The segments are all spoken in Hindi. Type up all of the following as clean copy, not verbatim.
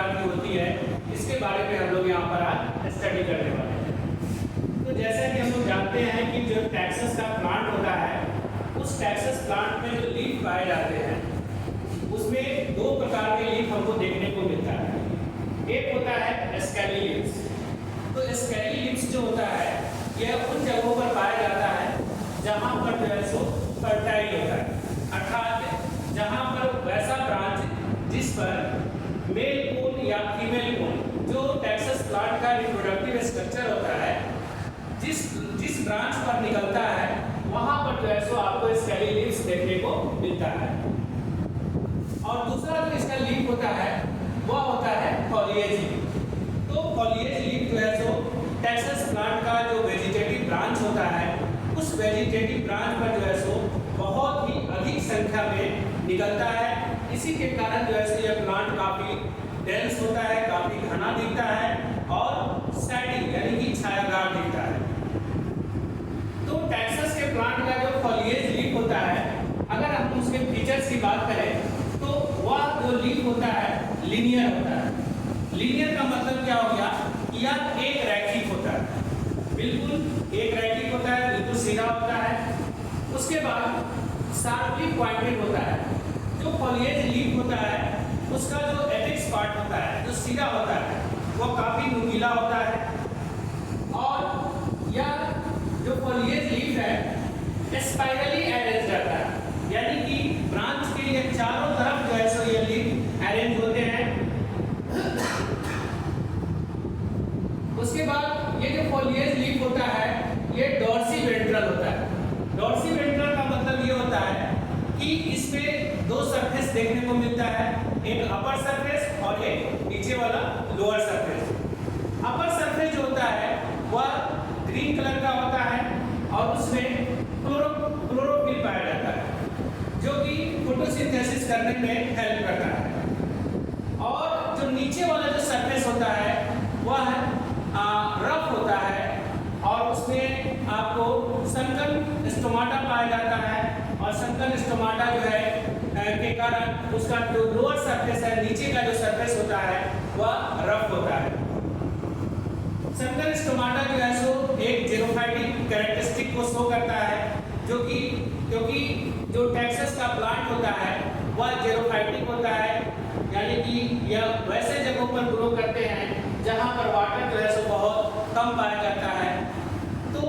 प्रकार की होती है, इसके बारे में हम लोग यहाँ पर आज स्टडी करने वाले हैं। तो जैसा कि हम लोग जानते हैं कि जो टैक्सस का प्लांट होता है, उस टैक्सस प्लांट में जो लीफ पाए जाते हैं उसमें दो प्रकार के लीफ हमको देखने को मिलता है। एक होता है स्केली लीव्स। तो स्केली लीव्स जो होता है यह उन जगहों पर पाया जाता है जहाँ पर जो है सो फर्टाइल होता है, अर्थात जहाँ पर वैसा ब्रांच जिस पर मेल कोन या फीमेल कोन जो टैक्सस प्लांट का रिप्रोडक्टिव स्ट्रक्चर होता है जिस ब्रांच पर निकलता है वहाँ पर जो है सो आपको स्केली लीव्स देखने को मिलता है। और दूसरा जो इसका लीफ होता है वह होता है फॉलिएज लीफ। तो फॉलिएज लीफ जो है सो टैक्सस प्लांट का जो वेजिटेटिव ब्रांच होता है उस वेजिटेटिव ब्रांच पर जो है सो बहुत ही अधिक संख्या में निकलता है। इसी के कारण जो है सो यह प्लांट काफी डेंस होता है, काफी घना दिखता है और सैडी यानी कि छायादार दिखता है। तो टैक्सस के प्लांट का जो फॉलिएज लीफ होता है, अगर हम उसके फीचर्स की बात करें तो वह जो लीफ होता है लीनियर होता है। लीनियर का मतलब क्या हो गया, यह एक रैखिक होता है, बिल्कुल एक रैखिक होता है, बिल्कुल सीधा होता है। उसके बाद शार्पली पॉइंटेड होता है। जो फॉलिएज लीफ होता है उसका जो एपेक्स पार्ट होता है, जो सीधा होता है, वह काफी नुकीला होता है। और यह जो फॉलिएज लीफ है स्पाइरली अरेंज रहता है, यानी कि ब्रांच के ये चारों तरफ जो है सो ये लीफ अरेंज होते हैं। उसके बाद ये जो फॉलिएज लीफ होता है ये डॉर्सी वेंट्रल होता है। डॉर्सी वेंट्रल का मतलब ये होता है कि इसमें दो सरफेस देखने को मिलता है, एक अपर सरफेस और एक नीचे वाला लोअर सरफेस। अपर सरफेस जो होता है वह ग्रीन कलर का होता है और उसमें क्लोरोफिल पाया जाता है जो कि फोटोसिंथेसिस करने में हेल्प करता है। और जो नीचे वाला जो सरफेस होता है वह रफ होता है और उसमें आपको संकन स्टोमाटा पाया जाता है। और संकन स्टोमाटा जो है के कारण उसका जो लोअर सरफेस है, नीचे का जो सरफेस होता है वह रफ होता है। संकन स्टोमाटा जो है सो एक जेरोफाइटिक कैरेक्टरिस्टिक को शो करता है, जो कि क्योंकि जो टैक्सस का प्लांट होता है वह जेरोफाइटिक होता है, यानी कि यह वैसे जगहों पर ग्रो करते हैं जहां पर वाटर जो है सो बहुत कम पाया जाता है। तो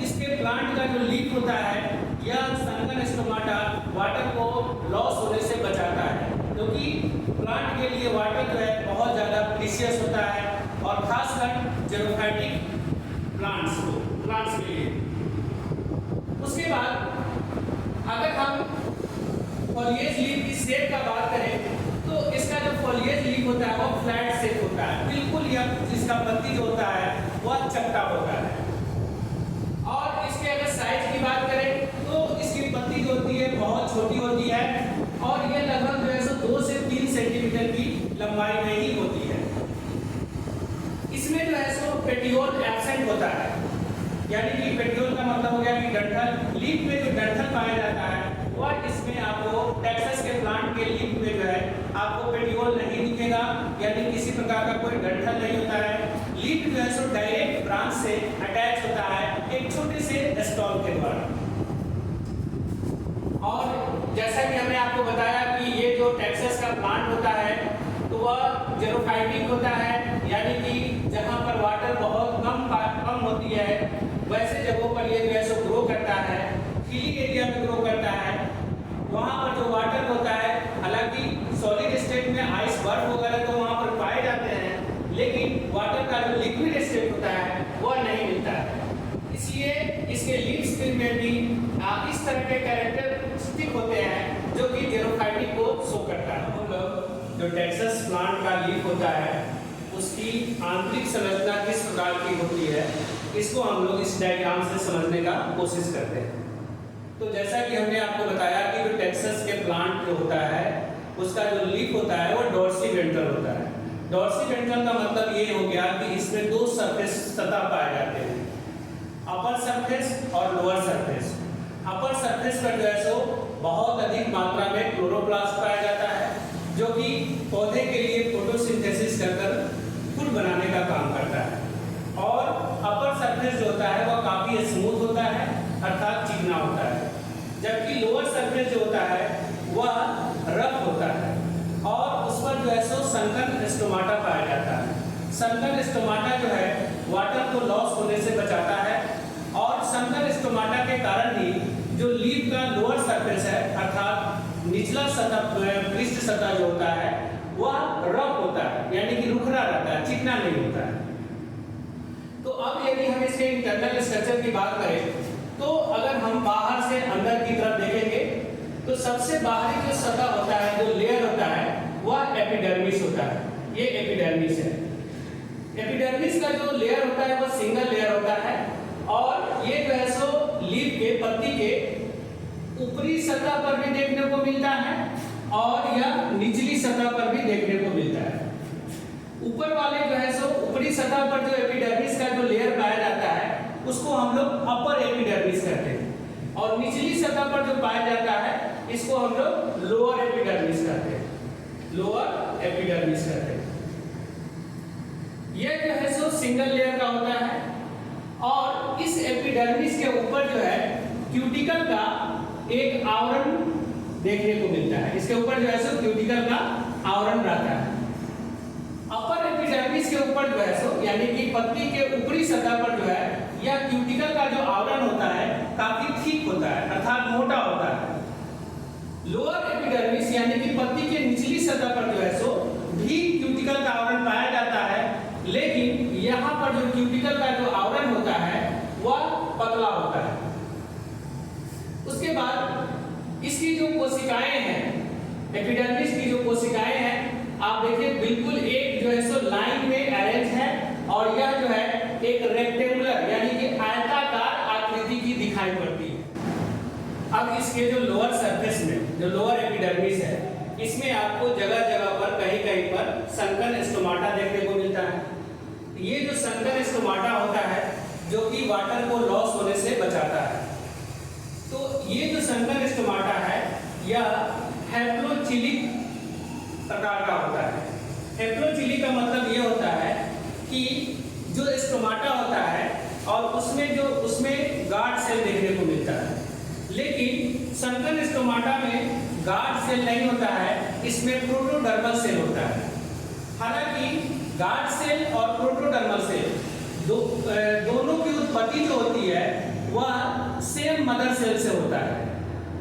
इसके प्लांट का जो लीफ होता है यह संकन स्टोमाटा वाटर को लॉस होने से बचाता है, क्योंकि प्लांट के लिए वाटर जो है बहुत ज़्यादा प्रीशियस होता है और खासकर जेरोफाइटिक प्लांट्स के लिए। उसके बाद अगर हम फॉलिएज लीफ की शेप का बात करें तो इसका जो फॉलिएज लीफ होता है वो फ्लैट शेप होता है, बिल्कुल यह इसका पत्ती जो होता है वह चपटा होता है। और इसके अगर साइज की बात करें तो इसकी पत्ती जो होती है बहुत छोटी होती है और यह लगभग जो है सो 2 से 3 सेंटीमीटर की लंबाई में ही होती है। इसमें जो है सो पेटियोल एब्सेंट होता है, यानी कि पेटियोल का मतलब हो गया कि डंठल। लीफ में जो डंठल पाया जाता है वह इसमें आपको टैक्सस के प्लांट के लीफ में जो है आपको पेटियोल नहीं दिखेगा, यानी किसी प्रकार का कोई डंठल नहीं होता है। लीफ जो है सो डायरेक्ट ब्रांच से अटैच होता है एक छोटे से स्टॉल के द्वारा। और जैसा कि हमने आपको बताया कि ये जो टैक्सस का प्लांट होता है तो वह जेरोफाइटिक होता है, यानी कि जहाँ पर वाटर बहुत कम होती है वैसे जगहों पर ये जो है सो ग्रो करता है। हिली एरिया में ग्रो करता है, वहाँ पर जो वाटर होता है, हालांकि सॉलिड स्टेट में आइस बर्फ वगैरह तो वहाँ पर पाए जाते हैं, लेकिन वाटर का जो लिक्विड स्टेट होता है वह नहीं मिलता है। इसलिए इसके लीव्स में भी इस तरह के कैरेक्टरिस्टिक होते हैं जो कि जेरोफाइटिक को शो करता है। हम लोग जो टैक्सस प्लांट का लीफ होता है उसकी आंतरिक संरचना किस प्रकार की होती है, इसको हम लोग इस डायग्राम से समझने का कोशिश करते हैं। तो जैसा कि हमने आपको बताया कि जो टैक्सस के प्लांट जो होता है उसका जो लीफ होता है वो डॉर्सी वेंट्रल होता है। डॉर्सी वेंट्रल का मतलब ये हो गया कि इसमें दो सरफेस सतह पाए जाते हैं, अपर सरफेस और लोअर सरफेस। अपर सरफेस पर जो है सो बहुत अधिक मात्रा में क्लोरोप्लास्ट पाया जाता है जो कि पौधे के लिए फोटोसिंथेसिस स्टोमाटा पाया जाता है। संकर स्टोमाटा जो है वाटर को लॉस होने से बचाता है और संकर स्टोमाटा के कारण ही जो लीफ का लोअर सरफेस है अर्थात निचला सतह पृष्ठ सतह जो होता है वह रफ होता है, यानी कि रुखरा रहता है, चिकना नहीं होता है। तो अब यदि हम इसके इंटरनल स्ट्रक्चर की बात करें तो अगर हम बाहर से अंदर की तरफ देखेंगे तो सबसे बाहरी जो सतह होता है, जो लेयर होता है वह एपिडर्मिस होता है। ये एपिडर्मिस है। एपिडर्मिस का जो लेयर होता है वह सिंगल लेयर होता है और ये जो है सो लीफ के पत्ती के ऊपरी सतह पर भी देखने को मिलता है और यह निचली सतह पर भी देखने को मिलता है। ऊपर वाले जो है सो ऊपरी सतह पर जो एपिडर्मिस का जो लेयर पाया जाता है उसको हम लोग अपर एपिडर्मिस कहते हैं और निचली सतह पर जो पाया जाता है इसको हम लोग लोअर एपिडर्मिस कहते हैं। लोअर एपिडर्मिस कहते हैं। यह जो है सो सिंगल लेयर का होता है और इस एपिडर्मिस के ऊपर जो है क्यूटिकल का एक आवरण देखने को मिलता है। इसके ऊपर जो है सो क्यूटिकल का आवरण रहता है। अपर एपिडर्मिस के ऊपर जो है सो यानी कि पत्ती के ऊपरी सतह पर जो है यह क्यूटिकल का जो आवरण होता है काफी थिक होता है अर्थात मोटा होता है। लोअर एपिडर्मिस यानी कि पत्ती के निचली सतह पर जो है सो भी क्यूटिकल का आवरण पाया जाता है, लेकिन यहाँ पर जो क्यूटिकल का जो आवरण होता है वह पतला होता है। उसके बाद इसकी जो कोशिकाएं हैं, एपिडर्मिस की जो कोशिकाएं हैं आप देखिए बिल्कुल एक जो है सो लाइन में अरेंज है और यह जो है एक रेक्टेंगुलर यानी कि आयताकार आकृति की दिखाई पड़ती है। अब इसके जो लोअर सरफेस में जो लोअर एपिडर्मिस है इसमें आपको जगह जगह पर कहीं कहीं पर संकर स्टोमाटा देखने को मिलता है। ये जो संकर स्टोमाटा होता है जो कि वाटर को लॉस होने से बचाता है। तो ये जो संकर स्टोमाटा है यह हैप्लोचिलिक प्रकार का होता है। हैप्लोचिलिक का मतलब ये होता है कि जो स्टोमाटा होता है और उसमें गार्ड सेल देखने को मिलता है, लेकिन संकर स्टोमाटा में गार्ड सेल नहीं होता है, इसमें प्रोटोडर्मल सेल होता है। हालांकि गार्ड सेल और प्रोटोडर्मल सेल दोनों की उत्पत्ति जो होती है वह सेम मदर सेल से होता है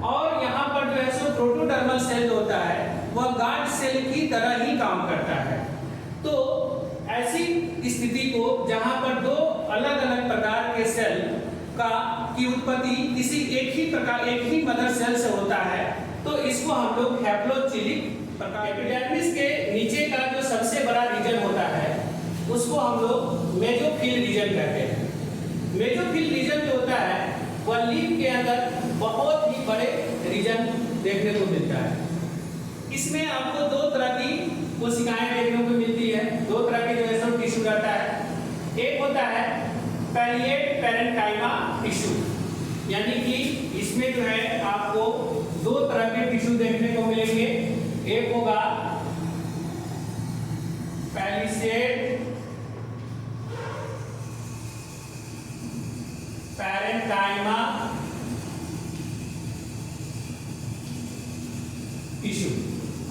और यहाँ पर जो है सो प्रोटोडर्मल सेल होता है वह गार्ड सेल की तरह ही काम करता है। तो ऐसी स्थिति को जहाँ पर दो अलग अलग प्रकार के सेल की उत्पत्ति किसी एक ही मदर सेल से होता है तो इसको हम लोग हैप्लोचिलिक प्रकार। एपिडर्मिस के नीचे का जो सबसे बड़ा रीजन होता है उसको हम लोग मेसोफिल रीजन कहते हैं। मेसोफिल रीजन जो होता है वह लीफ के अंदर बहुत ही बड़े रीजन देखने को मिलता है। इसमें आपको दो तरह की कोशिकाएं देखने को मिलती है, दो तरह के जो है सो टिश्यू रहता है। एक होता है पैलिएट पैरेन्काइमा टिश्यू, यानी कि इसमें जो है आपको दो तरह के टिश्यू देखने को मिलेंगे। एक होगा पैलिसेड पैरेन्काइमा टिश्यू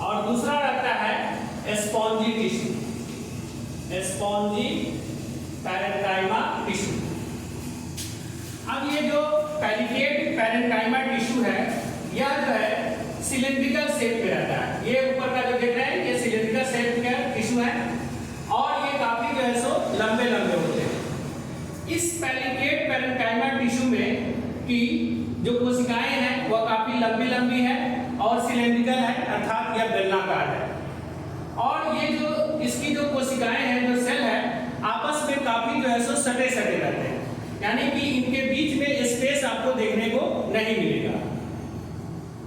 और दूसरा रहता है spongy tissue, spongy parenchyma tissue. अब ये जो पैलिकेट पैरेन्काइमा टिश्यू है यह जो है सिलिंड्रिकल शेप में रहता है। ये ऊपर का जो देख रहे हैं ये सिलिंड्रिकल शेप का टिश्यू है और ये काफी जो है सो लंबे लंबे होते हैं। इस पैलिकेट पैरेन्काइमा टिश्यू में की जो कोशिकाएं हैं वह काफी लंबी लंबी है और सिलिंड्रिकल है अर्थात यह बेलनाकार है और ये जो इसकी जो कोशिकाएं हैं जो सेल है आपस में काफी जो है सो सटे सटे रहते हैं, यानी कि इनके बीच में स्पेस आपको देखने को नहीं मिलेगा।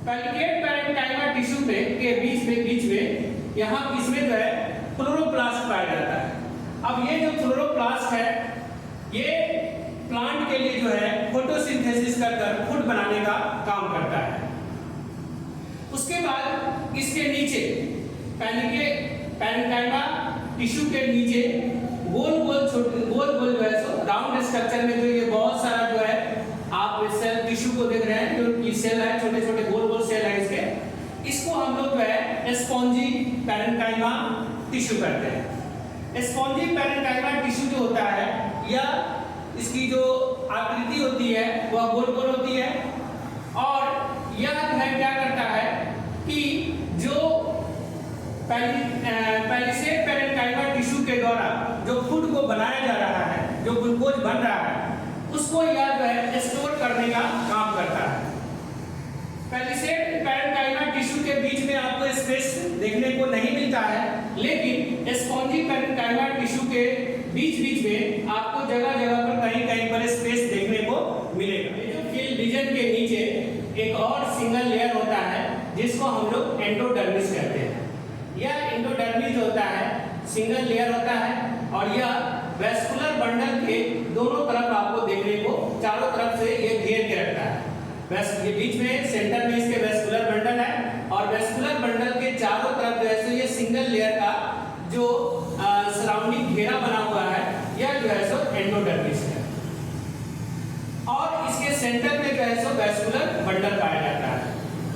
पैलिकेट पैरेन्काइमा टिश्यू के बीच में यहाँ इसमें जो है क्लोरोप्लास्ट पाया जाता है। अब ये जो क्लोरोप्लास्ट है ये प्लांट के लिए जो है फोटोसिंथेसिस कर फूड बनाने का काम करता है। उसके बाद इसके नीचे पैरेन्काइमा टिश्यू के नीचे गोल गोल जो है सो राउंड स्ट्रक्चर में जो ये बहुत सारा जो है आप सेल टिश्यू को देख रहे हैं, जो सेल है छोटे छोटे गोल गोल सेल है इसके, इसको हम लोग जो है स्पॉन्जी पैरेन्काइमा टिश्यू कहते हैं। स्पॉन्जी पैरेन्काइमा टिश्यू जो होता है या इसकी जो आकृति होती है वह गोल गोल होती है और यह जो है क्या करता है कि जो पैलिसेड पैरेन्काइमा टिश्यू के द्वारा जो फूड को बनाया जा रहा है, जो ग्लूकोज बन रहा है, उसको यह जो है स्टोर करने का काम करता है। पैलिसेड पैरेन्काइमा टिश्यू के बीच में आपको स्पेस देखने को नहीं मिलता है, लेकिन स्पॉन्जी पैरेन्काइमा टिश्यू के बीच में आपको जगह जगह पर कहीं पर स्पेस देखने को मिलेगा। ये जो फिल रीजन के नीचे एक और सिंगल लेयर होता है जिसको हम लोग एंडोडर्मिस कहते हैं। यह एंडोडर्मिस होता है सिंगल लेयर होता है और यह वैस्कुलर बंडल के दोनों तरफ आपको देखने को, चारों तरफ से ये घेर के रखता है। ये बीच में सेंटर में इसके वैस्कुलर बंडल है और वैस्कुलर बंडल के चारों तरफ जैसे ये सिंगल लेयर का जो सराउंडिंग घेरा बना हुआ है, यह जो है सो एंडोडर्मिस है और इसके सेंटर में जो है सो वैस्कुलर बंडल पाया जाता है।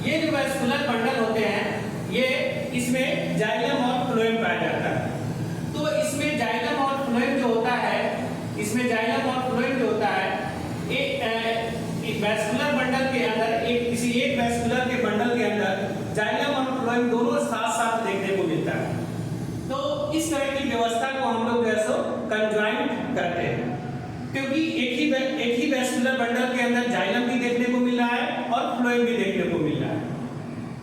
ये जो वैस्कुलर बंडल होते हैं ये इसमें जाइलम और फ्लोएम पाया जाता है। तो इसमें जाइलम और फ्लोएम जो होता है, इसमें जाइलम और फ्लोएम जो होता है एक वैस्कुलर बंडल के अंदर, किसी एक वैस्कुलर के बंडल के अंदर जाइलम और फ्लोएम दोनों साथ साथ देखने को मिलता है। तो इस तरह की व्यवस्था को हम लोग जो है सो कंजॉइंट करते हैं, क्योंकि एक ही वैस्कुलर बंडल के अंदर जाइलम भी देखने को मिल रहा है और फ्लोएम भी देखने को मिल रहा है।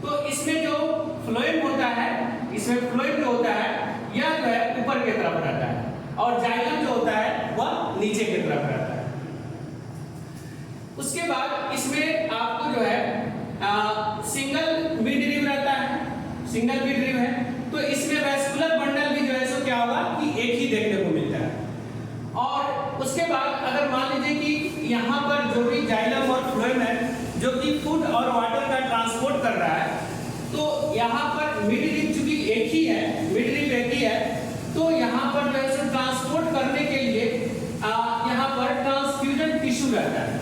तो इसमें जो फ्लोएम होता है, इसमें फ्लोएम जो होता है यह जो है ऊपर की तरफ रहता है और जाइलम जो होता है वह नीचे की तरफ रहता है। उसके बाद इसमें आपको जो है सिंगल मिडरिव रहता है, सिंगल मिडरिव है। तो इसमें वैस्कुलर बंडल भी जो है सो क्या होगा कि एक ही देखने को मिलता है। और उसके बाद अगर मान लीजिए कि यहाँ पर जो भी जाइलम और फ्लोएम है जो कि फूड और वाटर का ट्रांसपोर्ट कर रहा है, तो यहाँ पर मिडरिव चूंकि एक ही है, मिडरिव एक ही है, तो यहाँ पर जो है सो ट्रांसपोर्ट करने के लिए यहाँ पर ट्रांसफ्यूजन टिश्यू रहता है।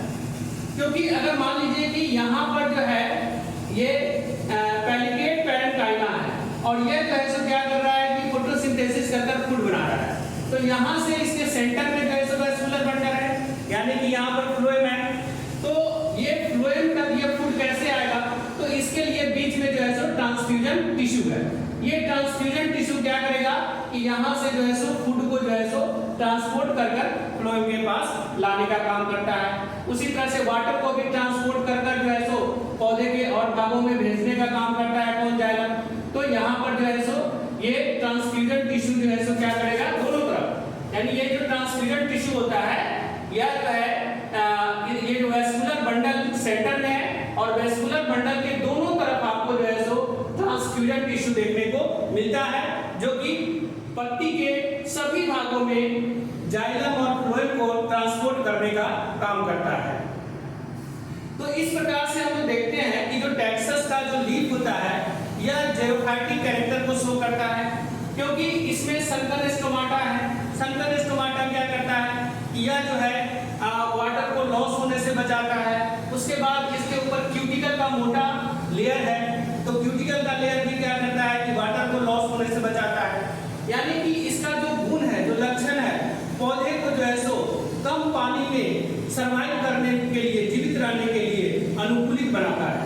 क्योंकि अगर मान लीजिए कि यहाँ पर जो है ये पैलिकेट पैरेन्काइमा है और ये जो है सो क्या कर रहा है कि फोटोसिंथेसिस कर फूड बना रहा है, तो यहाँ से इसके सेंटर में जो है सो वैस्कुलर बंडल है, यानी कि यहाँ पर फ्लोएम है। तो ये फ्लोएम का ये फूड कैसे आएगा, तो इसके लिए बीच में जो है सो ट्रांसफ्यूजन टिश्यू है। ये ट्रांसफ्यूजन टिश्यू क्या करेगा कि यहाँ से जो है सो फूड को जो है सो ट्रांसपोर्ट कर फ्लोएम के पास लाने का काम करता है। उसी तरह से वाटर को भी ट्रांसपोर्ट कर जो है सो पौधे के और भागों में भेजने का काम करता है कौन, जाइलम। तो यहाँ पर जो है सो ये ट्रांसफ्यूजन टिश्यू जो है सो क्या करेगा दोनों तरफ, यानी ये जो ट्रांसफ्यूजन टिश्यू होता है यह जो है ये जो वैस्कुलर बंडल सेंटर में है और वैस्कुलर बंडल के दोनों तरफ आपको जो है सो ट्रांसफ्यूजन टिश्यू देखने को मिलता है, जो कि पत्ती के सभी भागों में जाइलम और फ्लोएम को ट्रांसपोर्ट करने का काम करता है। तो इस प्रकार से हम लोग देखते हैं कि जो टेक्सस का जो लीफ होता है यह ज़ेरोफाइटिक कैरेक्टर को शो करता है, क्योंकि इसमें संकर स्टोमाटा है। संकर स्टोमाटा क्या करता है कि यह जो है वाटर को लॉस होने से बचाता है। उसके बाद इसके ऊपर क्यूटिकल का मोटा लेयर है, तो क्यूटिकल का लेयर भी क्या करता है कि वाटर को लॉस होने से बचाता है। यानी कि इसका जो गुण है, जो लक्षण है, पौधे को जो है सो कम पानी में सर्वाइव करने के लिए, जीवित रहने के लिए अनुकूलित बनाता है।